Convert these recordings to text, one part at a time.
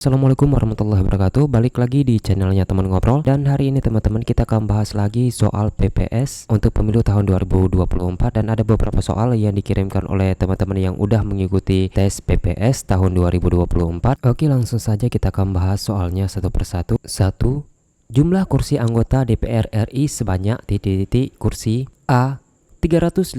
Assalamualaikum warahmatullahi wabarakatuh. Balik lagi di channelnya teman ngobrol. Dan hari ini teman-teman kita akan bahas lagi soal PPS untuk pemilu tahun 2024. Dan ada beberapa soal yang dikirimkan oleh teman-teman yang udah mengikuti tes PPS tahun 2024. Oke, langsung saja kita akan bahas soalnya satu persatu. 1. Jumlah kursi anggota DPR RI sebanyak titik kursi: A. 352,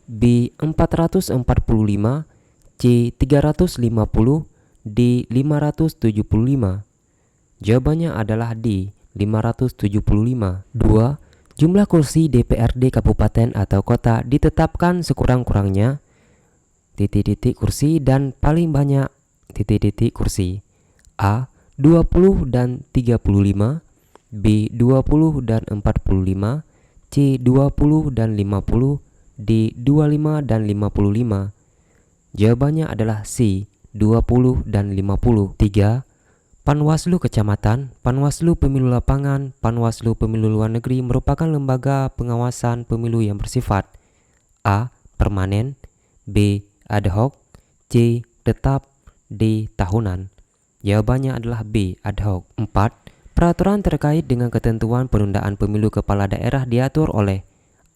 B. 445, C. 350, D. 575. Jawabannya adalah D. 575. 2. Jumlah kursi DPRD kabupaten atau kota ditetapkan sekurang-kurangnya titik kursi dan paling banyak titik kursi: A. 20 dan 35, B. 20 dan 45, C. 20 dan 50, D. 25 dan 55. Jawabannya adalah C. 20 dan 50. 3. Panwaslu Kecamatan, Panwaslu Pemilu Lapangan, Panwaslu Pemilu Luar Negeri merupakan lembaga pengawasan pemilu yang bersifat: A. Permanen, B. Ad hoc, C. Tetap, D. Tahunan. Jawabannya adalah B. Ad hoc. 4. Peraturan terkait dengan ketentuan penundaan pemilu kepala daerah diatur oleh: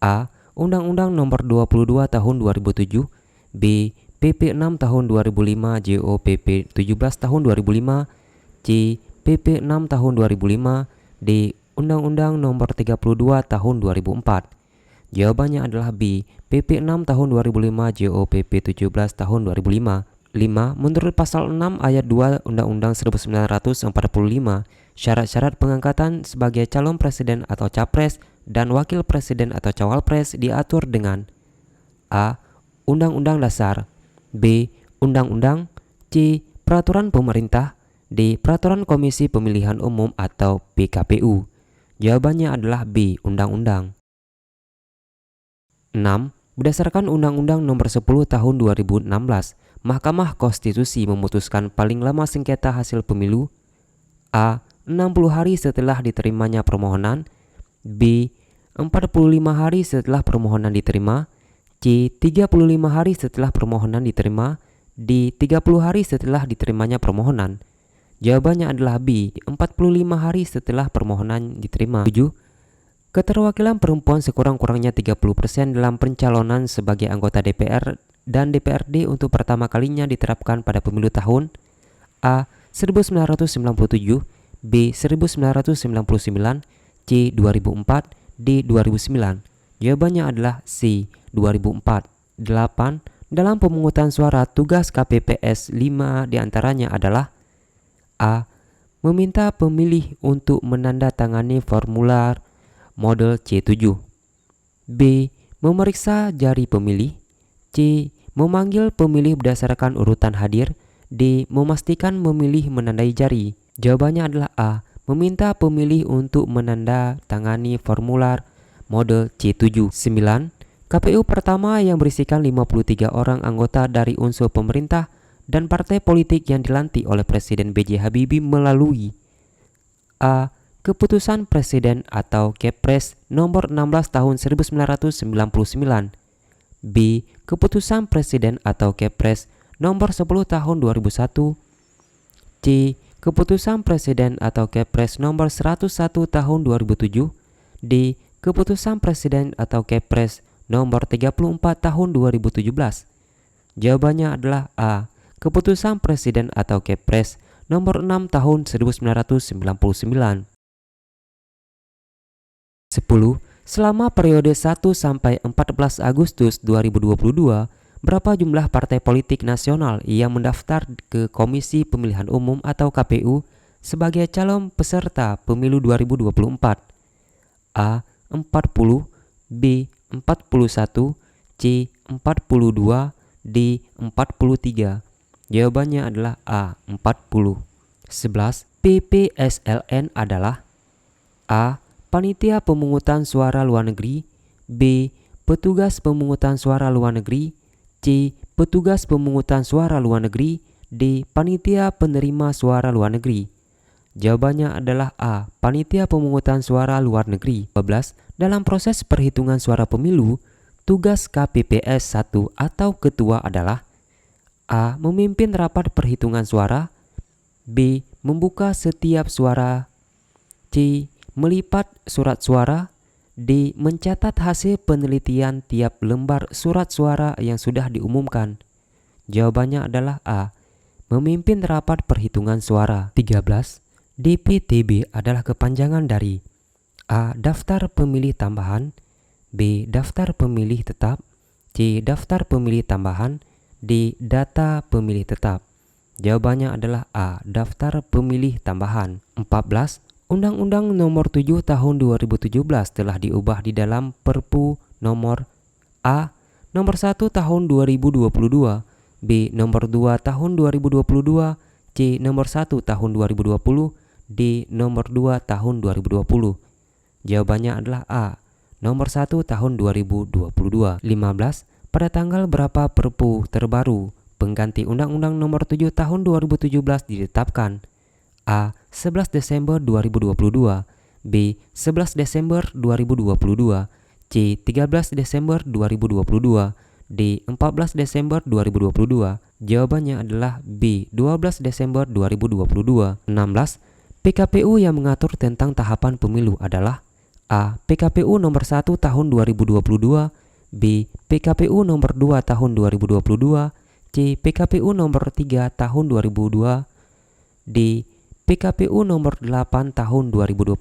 A. Undang-Undang Nomor 22 Tahun 2007, B. PP 6 tahun 2005, JO PP 17 tahun 2005, C. PP 6 tahun 2005, D. Undang-Undang Nomor 32 tahun 2004. Jawabannya adalah B. PP 6 tahun 2005, JO PP 17 tahun 2005. 5. Menurut pasal 6 ayat 2 Undang-Undang 1945, syarat-syarat pengangkatan sebagai calon presiden atau capres dan wakil presiden atau cawapres diatur dengan: A. Undang-Undang Dasar, B. Undang-Undang, C. Peraturan Pemerintah, D. Peraturan Komisi Pemilihan Umum atau PKPU. Jawabannya adalah B. Undang-Undang. 6. Berdasarkan Undang-Undang Nomor 10 Tahun 2016, Mahkamah Konstitusi memutuskan paling lama sengketa hasil pemilu: A. 60 hari setelah diterimanya permohonan, B. 45 hari setelah permohonan diterima, C. 35 hari setelah permohonan diterima, D. 30 hari setelah diterimanya permohonan. Jawabannya adalah B. 45 hari setelah permohonan diterima. 7. Keterwakilan perempuan sekurang-kurangnya 30% dalam pencalonan sebagai anggota DPR dan DPRD untuk pertama kalinya diterapkan pada pemilu tahun: A. 1997, B. 1999, C. 2004, D. 2009. Jawabannya adalah C. 2004. 8. Dalam pemungutan suara, tugas KPPS 5 diantaranya adalah: A. Meminta pemilih untuk menandatangani formular model C7, B. Memeriksa jari pemilih, C. Memanggil pemilih berdasarkan urutan hadir, D. Memastikan memilih menandai jari. Jawabannya adalah A. Meminta pemilih untuk menandatangani formular model C7. 9. KPU pertama yang berisikan 53 orang anggota dari unsur pemerintah dan partai politik yang dilantik oleh Presiden B.J. Habibie melalui: A. Keputusan Presiden atau Kepres Nomor 16 Tahun 1999, B. Keputusan Presiden atau Kepres Nomor 10 Tahun 2001, C. Keputusan Presiden atau Kepres Nomor 101 Tahun 2007, D. Keputusan Presiden atau Kepres Nomor 34 Tahun 2017. Jawabannya adalah A. Keputusan Presiden atau Kepres Nomor 6 Tahun 1999. 10. Selama periode 1 sampai 14 Agustus 2022, berapa jumlah partai politik nasional yang mendaftar ke Komisi Pemilihan Umum atau KPU sebagai calon peserta pemilu 2024? A. 40, B. 41, C. 42, D. 43. Jawabannya adalah A. 40. 11. PPSLN adalah: A. Panitia Pemungutan Suara Luar Negeri, B. Petugas Pemungutan Suara Luar Negeri, C. Petugas Pemungutan Suara Luar Negeri, D. Panitia Penerima Suara Luar Negeri. Jawabannya adalah A. Panitia Pemungutan Suara Luar Negeri. 12. Dalam proses perhitungan suara pemilu, tugas KPPS 1 atau ketua adalah: A. Memimpin rapat perhitungan suara, B. Membuka setiap suara. C. Melipat surat suara. D. Mencatat hasil penelitian tiap lembar surat suara yang sudah diumumkan. Jawabannya adalah A. Memimpin rapat perhitungan suara. 13. DPTB adalah kepanjangan dari A. Daftar pemilih tambahan. B. Daftar pemilih tetap. C. Daftar pemilih tambahan. D. Data pemilih tetap. Jawabannya adalah A. Daftar pemilih tambahan. 14. Undang-Undang Nomor 7 Tahun 2017 telah diubah di dalam Perpu Nomor A. Nomor 1 Tahun 2022, B. Nomor 2 Tahun 2022, C. Nomor 1 Tahun 2020, D. Nomor 2 Tahun 2020. Jawabannya adalah A. Nomor 1 Tahun 2022. 15. Pada tanggal berapa Perpu terbaru pengganti Undang-Undang Nomor 7 Tahun 2017 ditetapkan? A. 11 Desember 2022, B. 11 Desember 2022, C. 13 Desember 2022, D. 14 Desember 2022. Jawabannya adalah B. 12 Desember 2022. 16. PKPU yang mengatur tentang tahapan pemilu adalah A. PKPU nomor 1 tahun 2022, B. PKPU nomor 2 tahun 2022, C. PKPU nomor 3 tahun 2002, D. PKPU nomor 8 tahun 2022.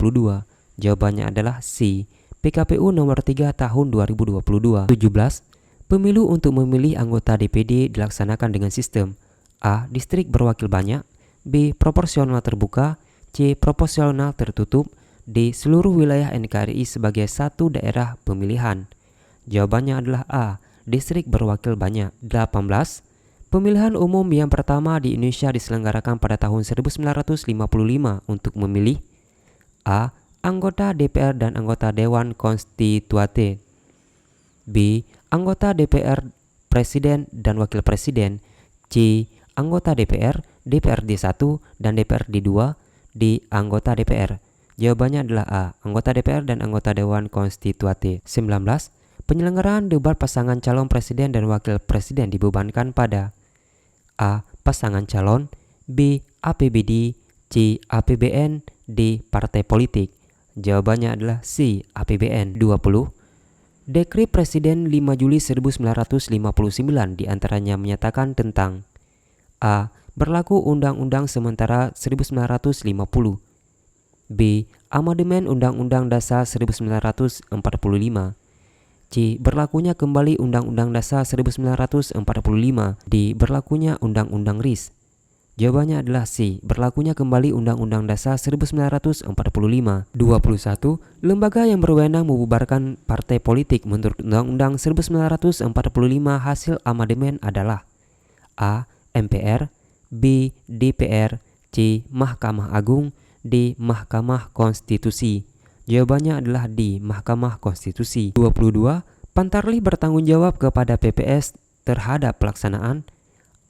Jawabannya adalah C. PKPU nomor 3 tahun 2022. 17. Pemilu untuk memilih anggota DPD dilaksanakan dengan sistem A. Distrik berwakil banyak, B. Proporsional terbuka, C. Proporsional tertutup, D. Seluruh wilayah NKRI sebagai satu daerah pemilihan. Jawabannya adalah A. Distrik berwakil banyak. 18. Pemilihan umum yang pertama di Indonesia diselenggarakan pada tahun 1955 untuk memilih A. Anggota DPR dan anggota Dewan Konstituante, B. Anggota DPR, Presiden dan Wakil Presiden, C. Anggota DPR, DPRD 1 dan DPRD 2, D. Anggota DPR. Jawabannya adalah A. Anggota DPR dan anggota Dewan Konstituante. 19. Penyelenggaraan debat pasangan calon presiden dan wakil presiden dibebankan pada A. Pasangan calon, B. APBD, C. APBN, D. Partai politik. Jawabannya adalah C. APBN. 20. Dekret Presiden 5 Juli 1959 diantaranya menyatakan tentang A. Berlaku Undang-Undang Sementara 1950, B. Amandemen Undang-Undang Dasar 1945, C. Berlakunya kembali Undang-Undang Dasar 1945, D. Berlakunya Undang-Undang RIS. Jawabannya adalah C. Berlakunya kembali Undang-Undang Dasar 1945. 21. Lembaga yang berwenang membubarkan partai politik menurut Undang-Undang 1945 hasil amandemen adalah A. MPR, B. DPR, C. Mahkamah Agung, D. Mahkamah Konstitusi. Jawabannya adalah D. Mahkamah Konstitusi. 22. Pantarlih bertanggung jawab kepada PPS terhadap pelaksanaan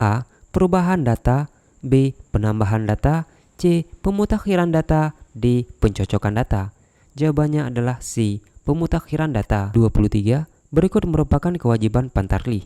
A. Perubahan data, B. Penambahan data, C. Pemutakhiran data, D. Pencocokan data. Jawabannya adalah C. Pemutakhiran data. 23. Berikut merupakan kewajiban Pantarlih.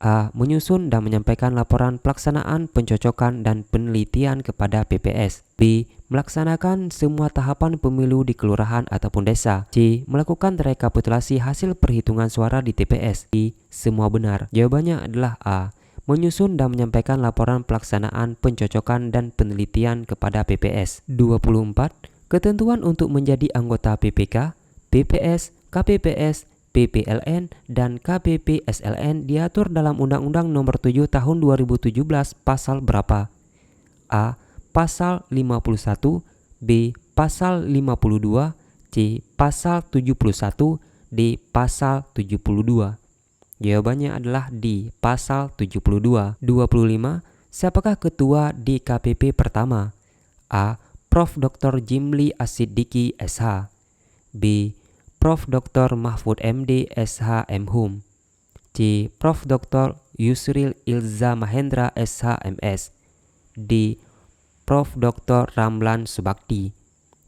A. Menyusun dan menyampaikan laporan pelaksanaan pencocokan dan penelitian kepada PPS. B. Melaksanakan semua tahapan pemilu di kelurahan ataupun desa. C. Melakukan rekapitulasi hasil perhitungan suara di TPS. D. Semua benar. Jawabannya adalah A. Menyusun dan menyampaikan laporan pelaksanaan pencocokan dan penelitian kepada PPS. 24. Ketentuan untuk menjadi anggota PPK, PPS, KPPS, PPLN, dan KPPSLN diatur dalam Undang-Undang Nomor 7 Tahun 2017 pasal berapa? A. Pasal 51, B. Pasal 52, C. Pasal 71, D. Pasal 72. Jawabannya adalah D. Pasal 72. 25. Siapakah ketua DKPP pertama? A. Prof. Dr. Jimli Asidiki SH, B. Prof. Dr. Mahfud MD SH MHum, C. Prof. Dr. Yusril Ilza Mahendra SH MS, D. Prof. Dr. Ramlan Subakti.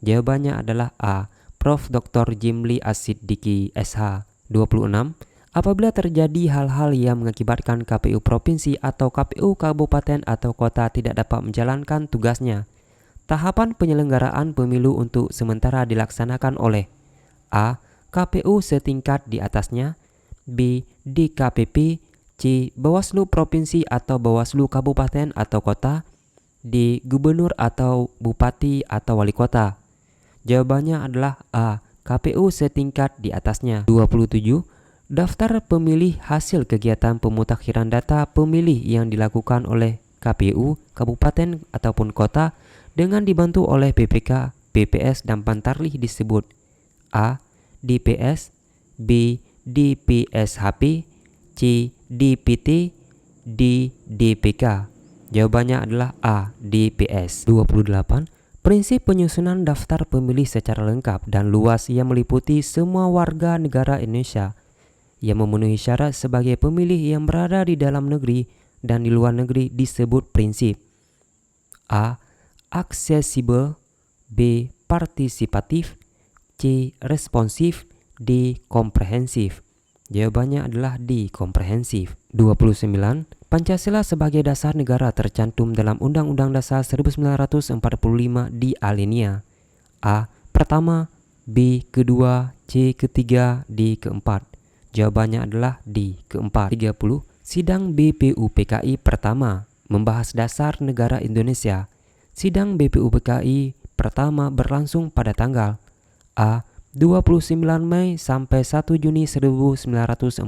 Jawabannya adalah A. Prof. Dr. Jimli Asidiki SH. 26. Apabila terjadi hal-hal yang mengakibatkan KPU provinsi atau KPU kabupaten atau kota tidak dapat menjalankan tugasnya, tahapan penyelenggaraan pemilu untuk sementara dilaksanakan oleh A. KPU setingkat di atasnya, B. DKPP, C. Bawaslu provinsi atau Bawaslu kabupaten atau kota, D. Gubernur atau Bupati atau Wali kota. Jawabannya adalah A. KPU setingkat di atasnya. 27. Daftar pemilih hasil kegiatan pemutakhiran data pemilih yang dilakukan oleh KPU, kabupaten ataupun kota dengan dibantu oleh PPK, PPS dan Pantarlih disebut A. DPS, B. DPSHP, C. DPT, D. DPK. Jawabannya adalah A. DPS. 28. Prinsip penyusunan daftar pemilih secara lengkap dan luas yang meliputi semua warga negara Indonesia yang memenuhi syarat sebagai pemilih yang berada di dalam negeri dan di luar negeri disebut prinsip A. Aksesibel, B. Partisipatif, C. Responsif, D. Komprehensif. Jawabannya adalah D. Komprehensif. 29. Pancasila sebagai dasar negara tercantum dalam Undang-Undang Dasar 1945 di alinea A. Pertama, B. Kedua, C. Ketiga, D. Keempat. Jawabannya adalah D. Keempat. 30. Sidang BPUPKI pertama membahas dasar negara Indonesia. Sidang BPUPKI pertama berlangsung pada tanggal A. 29 Mei sampai 1 Juni 1945,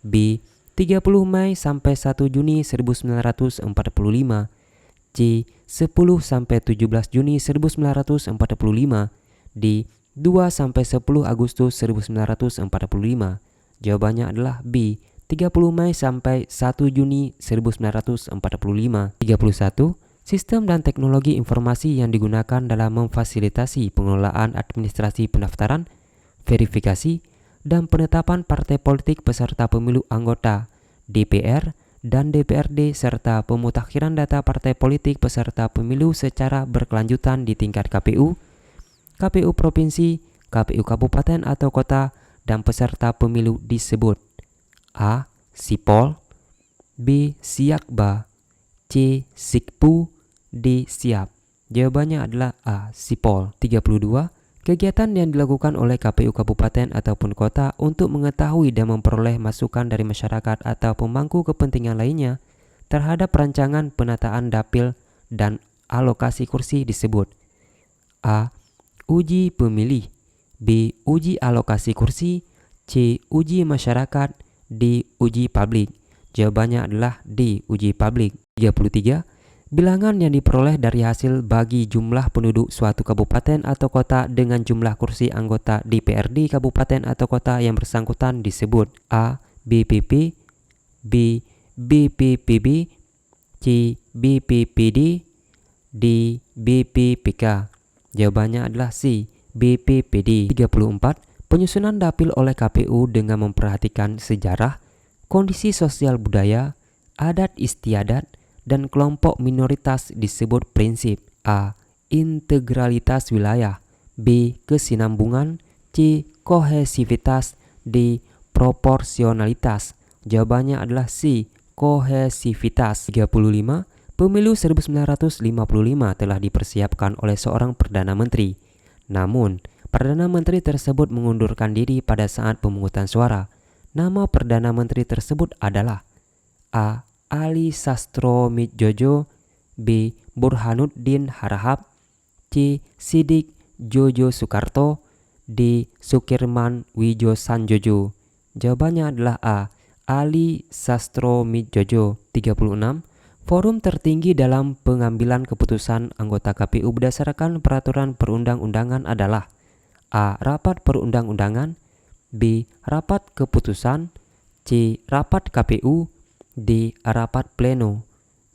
B. 30 Mei sampai 1 Juni 1945, C. 10 sampai 17 Juni 1945, D. 2 sampai 10 Agustus 1945. Jawabannya adalah B. 30 Mei sampai 1 Juni 1945. 31. Sistem dan teknologi informasi yang digunakan dalam memfasilitasi pengelolaan administrasi pendaftaran, verifikasi, dan penetapan partai politik peserta pemilu anggota DPR dan DPRD serta pemutakhiran data partai politik peserta pemilu secara berkelanjutan di tingkat KPU, KPU provinsi, KPU kabupaten atau kota, dan peserta pemilu disebut A. Sipol, B. Siakba, C. Sikpu, D. Siap. Jawabannya adalah A. Sipol. 32. Kegiatan yang dilakukan oleh KPU kabupaten ataupun kota untuk mengetahui dan memperoleh masukan dari masyarakat atau pemangku kepentingan lainnya terhadap rancangan penataan dapil dan alokasi kursi disebut A. Uji pemilih, B. Uji alokasi kursi, C. Uji masyarakat, D. Uji publik. Jawabannya adalah D. Uji publik. 33. Bilangan yang diperoleh dari hasil bagi jumlah penduduk suatu kabupaten atau kota dengan jumlah kursi anggota DPRD kabupaten atau kota yang bersangkutan disebut A. BPP, B. BPPB, C. BPPD, D. BPPK. Jawabannya adalah C. BPPD. 34. Penyusunan dapil oleh KPU dengan memperhatikan sejarah, kondisi sosial budaya, adat istiadat, dan kelompok minoritas disebut prinsip A. Integralitas wilayah, B. Kesinambungan, C. Kohesivitas, D. Proporsionalitas. Jawabannya adalah C. Kohesivitas. 35. Pemilu 1955 telah dipersiapkan oleh seorang Perdana Menteri. Namun, Perdana Menteri tersebut mengundurkan diri pada saat pemungutan suara. Nama Perdana Menteri tersebut adalah A. Ali Sastronidjojo, B. Burhanuddin Harahap, C. Sidik Jojo Soekarto, D. Sukirman Wijosanjojo. Jawabannya adalah A. Ali Sastronidjojo. 36. Forum tertinggi dalam pengambilan keputusan anggota KPU berdasarkan peraturan perundang-undangan adalah A. Rapat perundang-undangan, B. Rapat keputusan, C. Rapat KPU, D. Rapat pleno.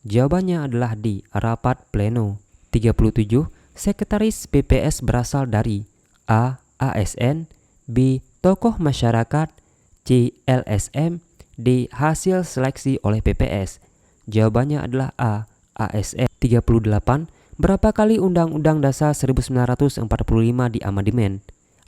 Jawabannya adalah D. Rapat pleno. 37. Sekretaris PPS berasal dari A. ASN, B. Tokoh masyarakat, C. LSM, D. Hasil seleksi oleh PPS. Jawabannya adalah A. ASN. 38. Berapa kali Undang-Undang Dasar 1945 diamandemen?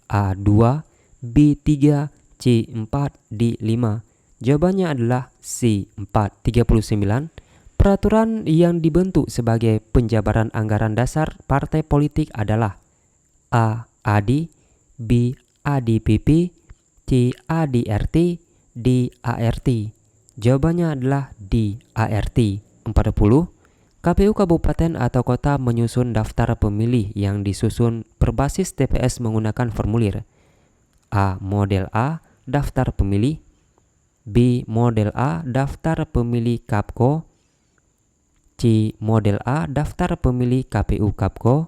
A. 2, B. 3, C. 4, D. 5. Jawabannya adalah C. 4. 39. Peraturan yang dibentuk sebagai penjabaran anggaran dasar partai politik adalah A. AD, B. ADPP, C. ADRT, D. ART. Jawabannya adalah D. ART. 40. KPU kabupaten atau kota menyusun daftar pemilih yang disusun berbasis TPS menggunakan formulir A. Model A, daftar pemilih, B. Model A, daftar pemilih KAPKO, C. Model A, daftar pemilih KPU KAPKO,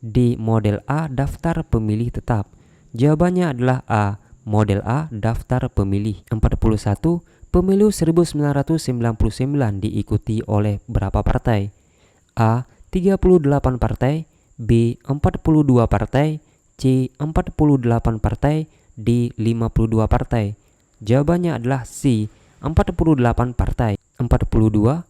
D. Model A, daftar pemilih tetap. Jawabannya adalah A. Model A, daftar pemilih. 41. Pemilu 1999 diikuti oleh berapa partai? A. 38 partai, B. 42 partai, C. 48 partai, D. 52 partai. Jawabannya adalah C. 48 partai. 42.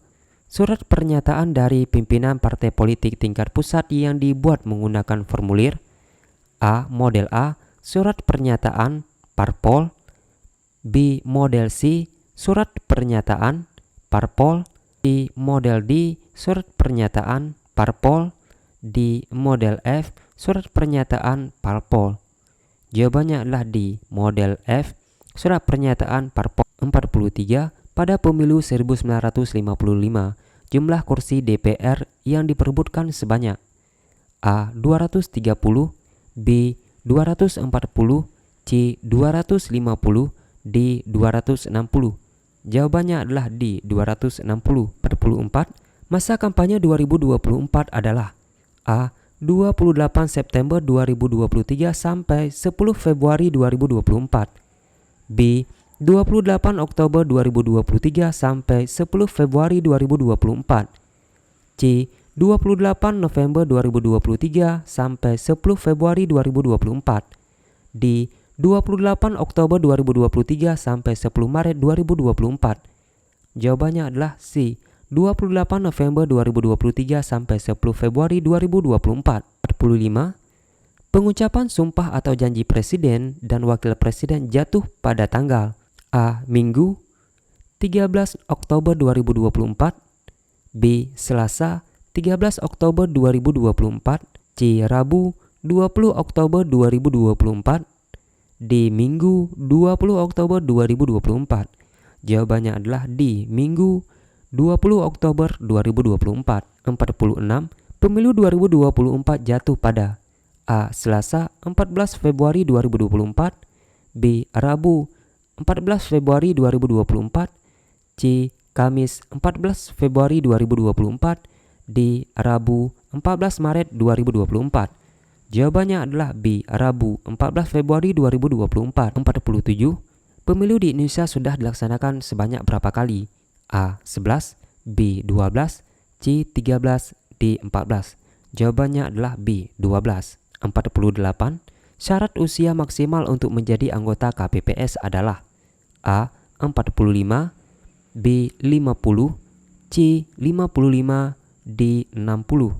Surat pernyataan dari pimpinan partai politik tingkat pusat yang dibuat menggunakan formulir A. Model A, surat pernyataan parpol, B. Model C, surat pernyataan parpol, C. Model D, surat pernyataan parpol, D. Model F, surat pernyataan parpol. Jawabannya adalah D. Model F, surat pernyataan parpol. 43. Pada pemilu 1955, jumlah kursi DPR yang diperebutkan sebanyak A. 230, B. 240, C. 250, D. 260. Jawabannya adalah D. 260. 44. Masa kampanye 2024 adalah A. 28 September 2023 sampai 10 Februari 2024, B. 28 Oktober 2023 sampai 10 Februari 2024, C. 28 November 2023 sampai 10 Februari 2024, D. 28 Oktober 2023 sampai 10 Maret 2024. Jawabannya adalah C. 28 November 2023 sampai 10 Februari 2024. 45. Pengucapan sumpah atau janji presiden dan wakil presiden jatuh pada tanggal A. Minggu 13 Oktober 2024, B. Selasa 13 Oktober 2024, C. Rabu 20 Oktober 2024, D. Minggu 20 Oktober 2024. Jawabannya adalah D. Minggu 20 Oktober 2024. 46. Pemilu 2024 jatuh pada A. Selasa 14 Februari 2024, B. Rabu 14 Februari 2024, C. Kamis 14 Februari 2024, D. Rabu 14 Maret 2024. Jawabannya adalah B. Rabu 14 Februari 2024. 47. Pemilu di Indonesia sudah dilaksanakan sebanyak berapa kali? A. 11, B. 12, C. 13, D. 14. Jawabannya adalah B. 12. 48. Syarat usia maksimal untuk menjadi anggota KPPS adalah A. 45, B. 50, C. 55, D. 60.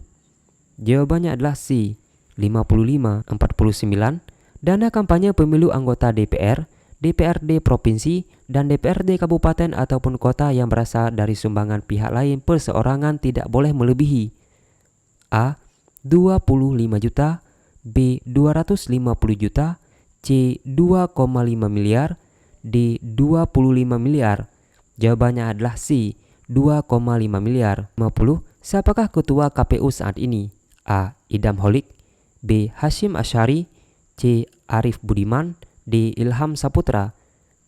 Jawabannya adalah C. 55. 49. Dana kampanye pemilu anggota DPR, DPRD provinsi, dan DPRD kabupaten ataupun kota yang berasal dari sumbangan pihak lain perseorangan tidak boleh melebihi A. 25 juta, B. 250 juta, C. 2,5 miliar, D. 25 miliar. Jawabannya adalah C. 2,5 miliar. 50. Siapakah ketua KPU saat ini? A. Idham Holik, B. Hasyim Asyari, C. Arief Budiman, D. Ilham Saputra.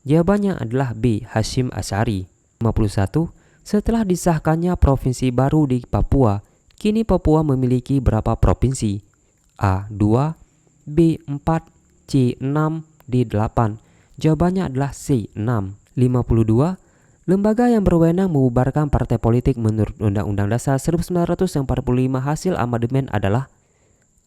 Jawabannya adalah B. Hasyim Asyari. 51. Setelah disahkannya provinsi baru di Papua, kini Papua memiliki berapa provinsi? A. 2, B. 4, C. 6, D. 8. Jawabannya adalah C. 6. 52. Lembaga yang berwenang membubarkan partai politik menurut Undang-Undang Dasar 1945 hasil amandemen adalah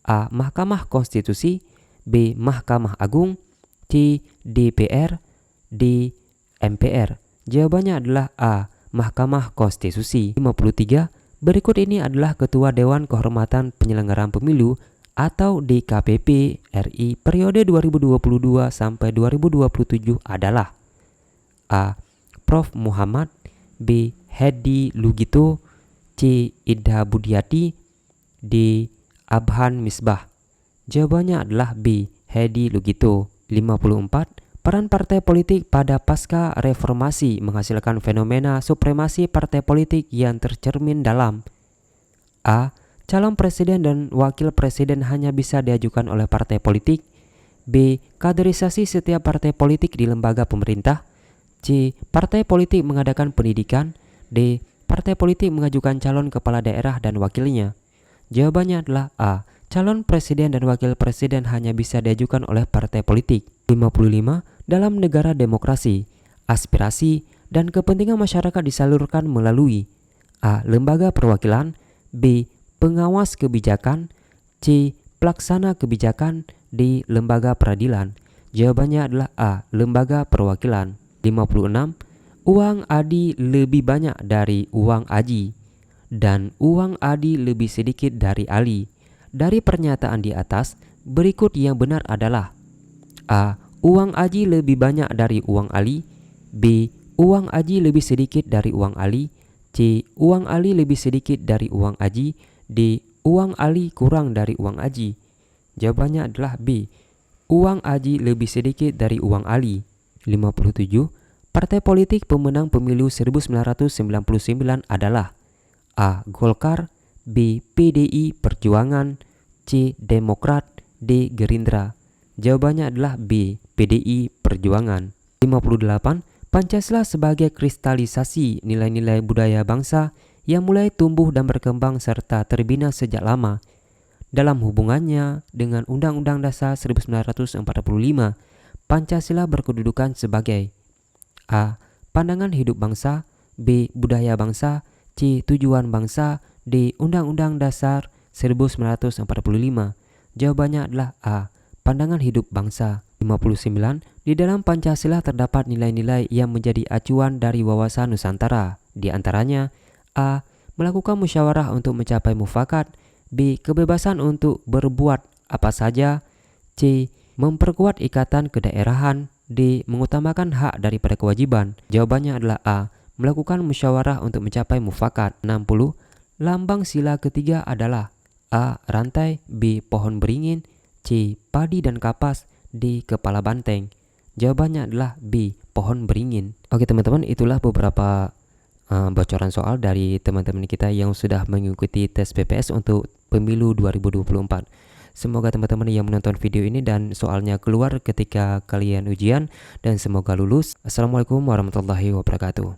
A. Mahkamah Konstitusi, B. Mahkamah Agung, C. DPR, D. MPR. Jawabannya adalah A. Mahkamah Konstitusi. 53. Berikut ini adalah Ketua Dewan Kehormatan Penyelenggaraan Pemilu atau DKPP RI periode 2022 sampai 2027 adalah A. Prof. Muhammad, B. Hedi Lugito, C. Ida Budiati, D. Abhan Misbah. Jawabannya adalah B. Hedi Lugito. 54. Peran partai politik pada pasca reformasi menghasilkan fenomena supremasi partai politik yang tercermin dalam A. Calon presiden dan wakil presiden hanya bisa diajukan oleh partai politik. B. Kaderisasi setiap partai politik di lembaga pemerintah. C. Partai politik mengadakan pendidikan. D. Partai politik mengajukan calon kepala daerah dan wakilnya. Jawabannya adalah A. Calon presiden dan wakil presiden hanya bisa diajukan oleh partai politik. 55. Dalam negara demokrasi, aspirasi dan kepentingan masyarakat disalurkan melalui A. Lembaga perwakilan, B. Pengawas kebijakan, C. Pelaksana kebijakan, D. Lembaga peradilan. Jawabannya adalah A. Lembaga perwakilan. 56. Uang Adi lebih banyak dari uang Aji dan uang Adi lebih sedikit dari Ali. Dari pernyataan di atas, berikut yang benar adalah A. Uang Aji lebih banyak dari uang Ali, B. Uang Aji lebih sedikit dari uang Ali, C. Uang Ali lebih sedikit dari uang Aji, D. Uang Ali kurang dari uang Aji. Jawabannya adalah B. Uang Aji lebih sedikit dari uang Ali. 57. Partai politik pemenang pemilu 1999 adalah A. Golkar, B. PDI Perjuangan, C. Demokrat, D. Gerindra. Jawabannya adalah B. PDI Perjuangan. 58. Pancasila sebagai kristalisasi nilai-nilai budaya bangsa yang mulai tumbuh dan berkembang serta terbina sejak lama. Dalam hubungannya dengan Undang-Undang Dasar 1945, Pancasila berkedudukan sebagai A. Pandangan hidup bangsa, B. Budaya bangsa, C. Tujuan bangsa, D. Undang-Undang Dasar 1945. Jawabannya adalah A. Pandangan hidup bangsa. 59. Di dalam Pancasila terdapat nilai-nilai yang menjadi acuan dari wawasan Nusantara. Di antaranya A. Melakukan musyawarah untuk mencapai mufakat, B. Kebebasan untuk berbuat apa saja, C. Memperkuat ikatan kedaerahan, D. Mengutamakan hak daripada kewajiban. Jawabannya adalah A. Melakukan musyawarah untuk mencapai mufakat. 60. Lambang sila ketiga adalah A. Rantai, B. Pohon beringin, C. Padi dan kapas, D. Kepala banteng. Jawabannya adalah B. Pohon beringin. Oke teman-teman, itulah beberapa bocoran soal dari teman-teman kita yang sudah mengikuti tes PPS untuk pemilu 2024. Semoga teman-teman yang menonton video ini dan soalnya keluar ketika kalian ujian dan semoga lulus. Assalamualaikum warahmatullahi wabarakatuh.